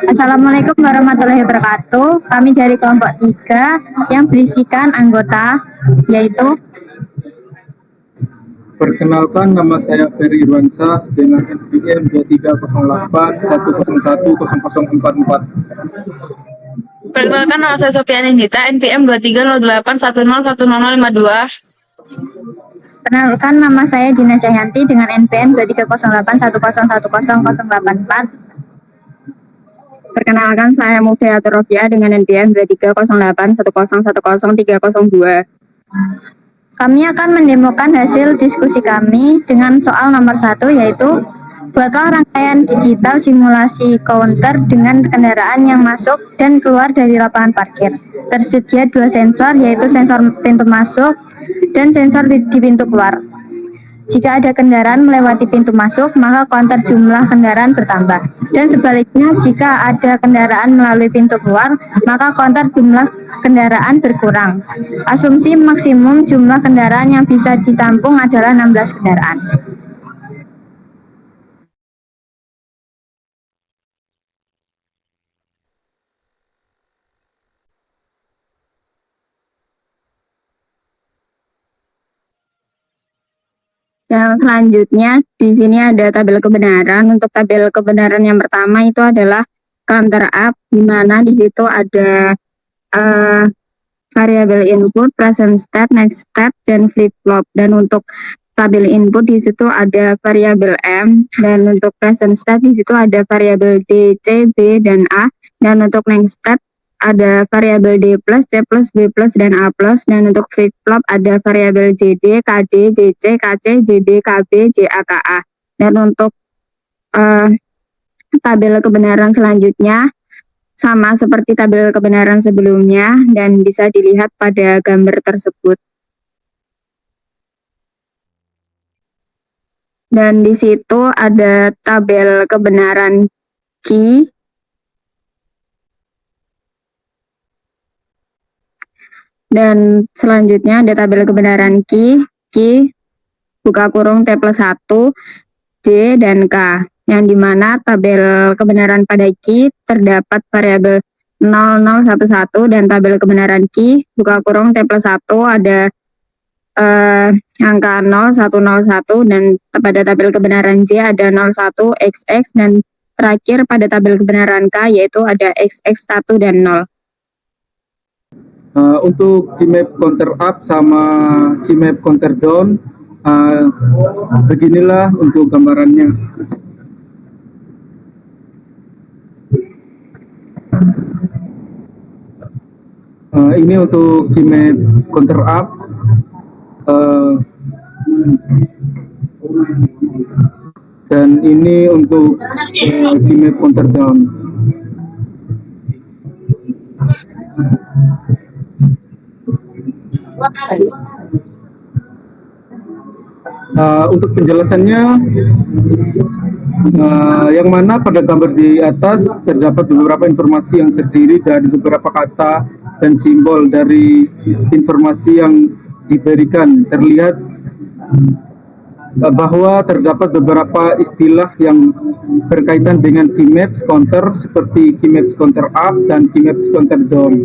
Assalamualaikum warahmatullahi wabarakatuh. Kami dari kelompok 3 yang berisikan anggota yaitu Perkenalkan, nama saya Ferry Irwansyah dengan NPM 230810110044. Perkenalkan, nama saya Sofian Indita, NPM 2308101052. Perkenalkan, nama saya Dina Cahyanti dengan NPM 230810110084. Perkenalkan, saya Mufiatur Rofiah dengan NPM 230810101302. Kami akan mendemokan hasil diskusi kami dengan soal nomor 1 yaitu buatlah rangkaian digital simulasi counter dengan kendaraan yang masuk dan keluar dari lapangan parkir. Tersedia 2 sensor yaitu sensor pintu masuk dan sensor di pintu keluar. Jika ada kendaraan melewati pintu masuk, maka counter jumlah kendaraan bertambah. Dan sebaliknya, jika ada kendaraan melalui pintu keluar, maka counter jumlah kendaraan berkurang. Asumsi maksimum jumlah kendaraan yang bisa ditampung adalah 16 kendaraan. Yang selanjutnya di sini ada tabel kebenaran. Untuk tabel kebenaran yang pertama itu adalah counter up, di mana di situ ada variabel input, present state, next state, dan flip flop. Dan untuk tabel input di situ ada variabel m, dan untuk present state di situ ada variabel d, c, b, dan a. Dan untuk next state ada variabel D plus, C plus, B plus, dan A plus. Dan untuk flip flop ada variabel JD, KD, JC, KC, JB, KB, JA, KA. Dan untuk tabel kebenaran selanjutnya sama seperti tabel kebenaran sebelumnya dan bisa dilihat pada gambar tersebut. Dan di situ ada tabel kebenaran key. Dan selanjutnya ada tabel kebenaran key buka kurung T plus 1, J, dan K. Yang dimana tabel kebenaran pada key terdapat variabel 0011 dan tabel kebenaran key buka kurung T plus 1 ada angka 0101 dan pada tabel kebenaran J ada 01, XX, dan terakhir pada tabel kebenaran K yaitu ada XX1 dan 0. Untuk keymap counter up sama keymap counter down, beginilah untuk gambarannya. Ini untuk keymap counter up, dan ini untuk keymap counter down. Untuk penjelasannya, yang mana pada gambar di atas terdapat beberapa informasi yang terdiri dari beberapa kata dan simbol dari informasi yang diberikan. Terlihat bahwa terdapat beberapa istilah yang berkaitan dengan keymaps counter seperti keymaps counter up dan keymaps counter down.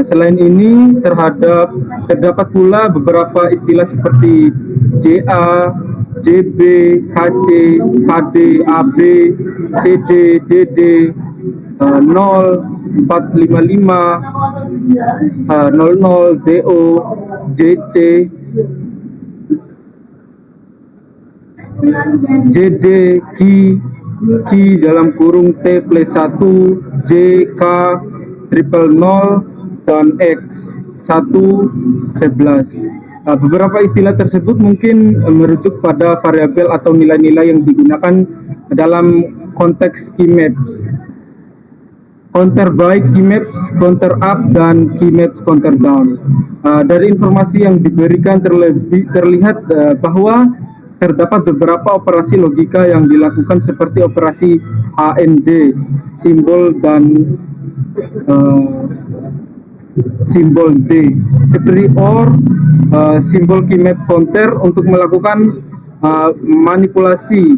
Selain ini terdapat pula beberapa istilah seperti JA, JB, KC, KD, AB, CD, DD, 0, 455, 00, DO, JC, JD, Ki dalam kurung T plus 1, JK, triple 0, dan X 111. Beberapa istilah tersebut mungkin merujuk pada variabel atau nilai-nilai yang digunakan dalam konteks keymaps. Counter by keymaps, counter up, dan keymaps counter down. Dari informasi yang diberikan terlihat bahwa terdapat beberapa operasi logika yang dilakukan seperti operasi AND, simbol dan simbol D, seperti OR, simbol keymap counter untuk melakukan manipulasi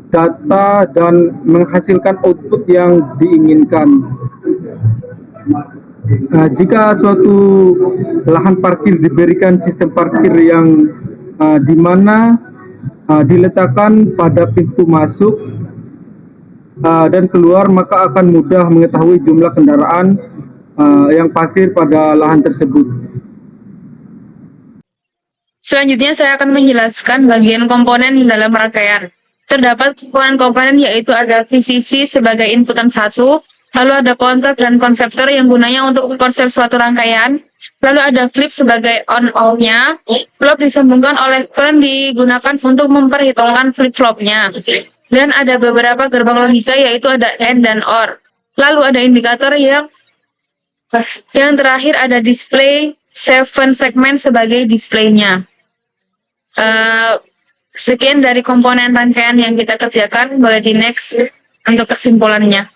data dan menghasilkan output yang diinginkan. Jika suatu lahan parkir diberikan sistem parkir yang di mana diletakkan pada pintu masuk dan keluar, maka akan mudah mengetahui jumlah kendaraan yang parkir pada lahan tersebut. Selanjutnya saya akan menjelaskan bagian komponen dalam rangkaian. Terdapat komponen-komponen yaitu ada VCC sebagai inputan satu, lalu ada counter dan konseptor yang gunanya untuk konsep suatu rangkaian, lalu ada flip sebagai on-off-nya, flop disambungkan oleh current digunakan untuk memperhitungkan flip-flopnya. Dan ada beberapa gerbang logika yaitu ada AND dan OR. Lalu ada indikator yang terakhir ada display 7 segmen sebagai displaynya. Sekian dari komponen rangkaian yang kita kerjakan, boleh di next untuk kesimpulannya.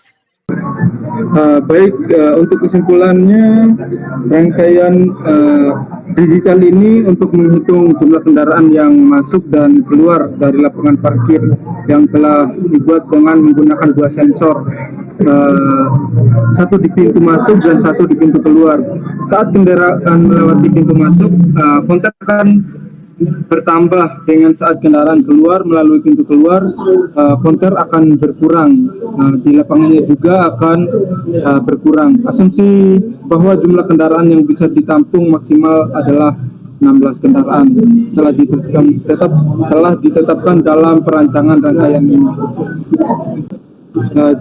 Baik, untuk kesimpulannya, rangkaian digital ini untuk menghitung jumlah kendaraan yang masuk dan keluar dari lapangan parkir yang telah dibuat dengan menggunakan dua sensor, satu di pintu masuk dan satu di pintu keluar. Saat kendaraan melewati pintu masuk, kontak akan bertambah dengan saat kendaraan keluar melalui pintu keluar, konter akan berkurang, di lapangannya juga akan berkurang. Asumsi bahwa jumlah kendaraan yang bisa ditampung maksimal adalah 16 kendaraan telah ditetapkan dalam perancangan rangkaian ini.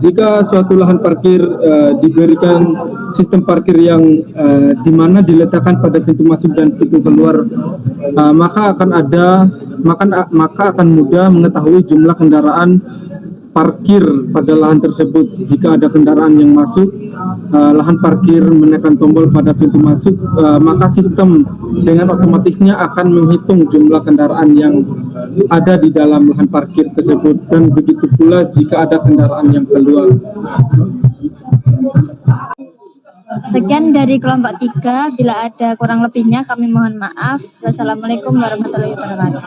Jika suatu lahan parkir diberikan sistem parkir yang di mana diletakkan pada pintu masuk dan pintu keluar, maka akan mudah mengetahui jumlah kendaraan parkir pada lahan tersebut. Jika ada kendaraan yang masuk, lahan parkir menekan tombol pada pintu masuk, maka sistem dengan otomatisnya akan menghitung jumlah kendaraan yang ada di dalam lahan parkir tersebut, dan begitu pula jika ada kendaraan yang keluar. Sekian dari kelompok 3. Bila ada kurang lebihnya kami mohon maaf. Wassalamualaikum warahmatullahi wabarakatuh.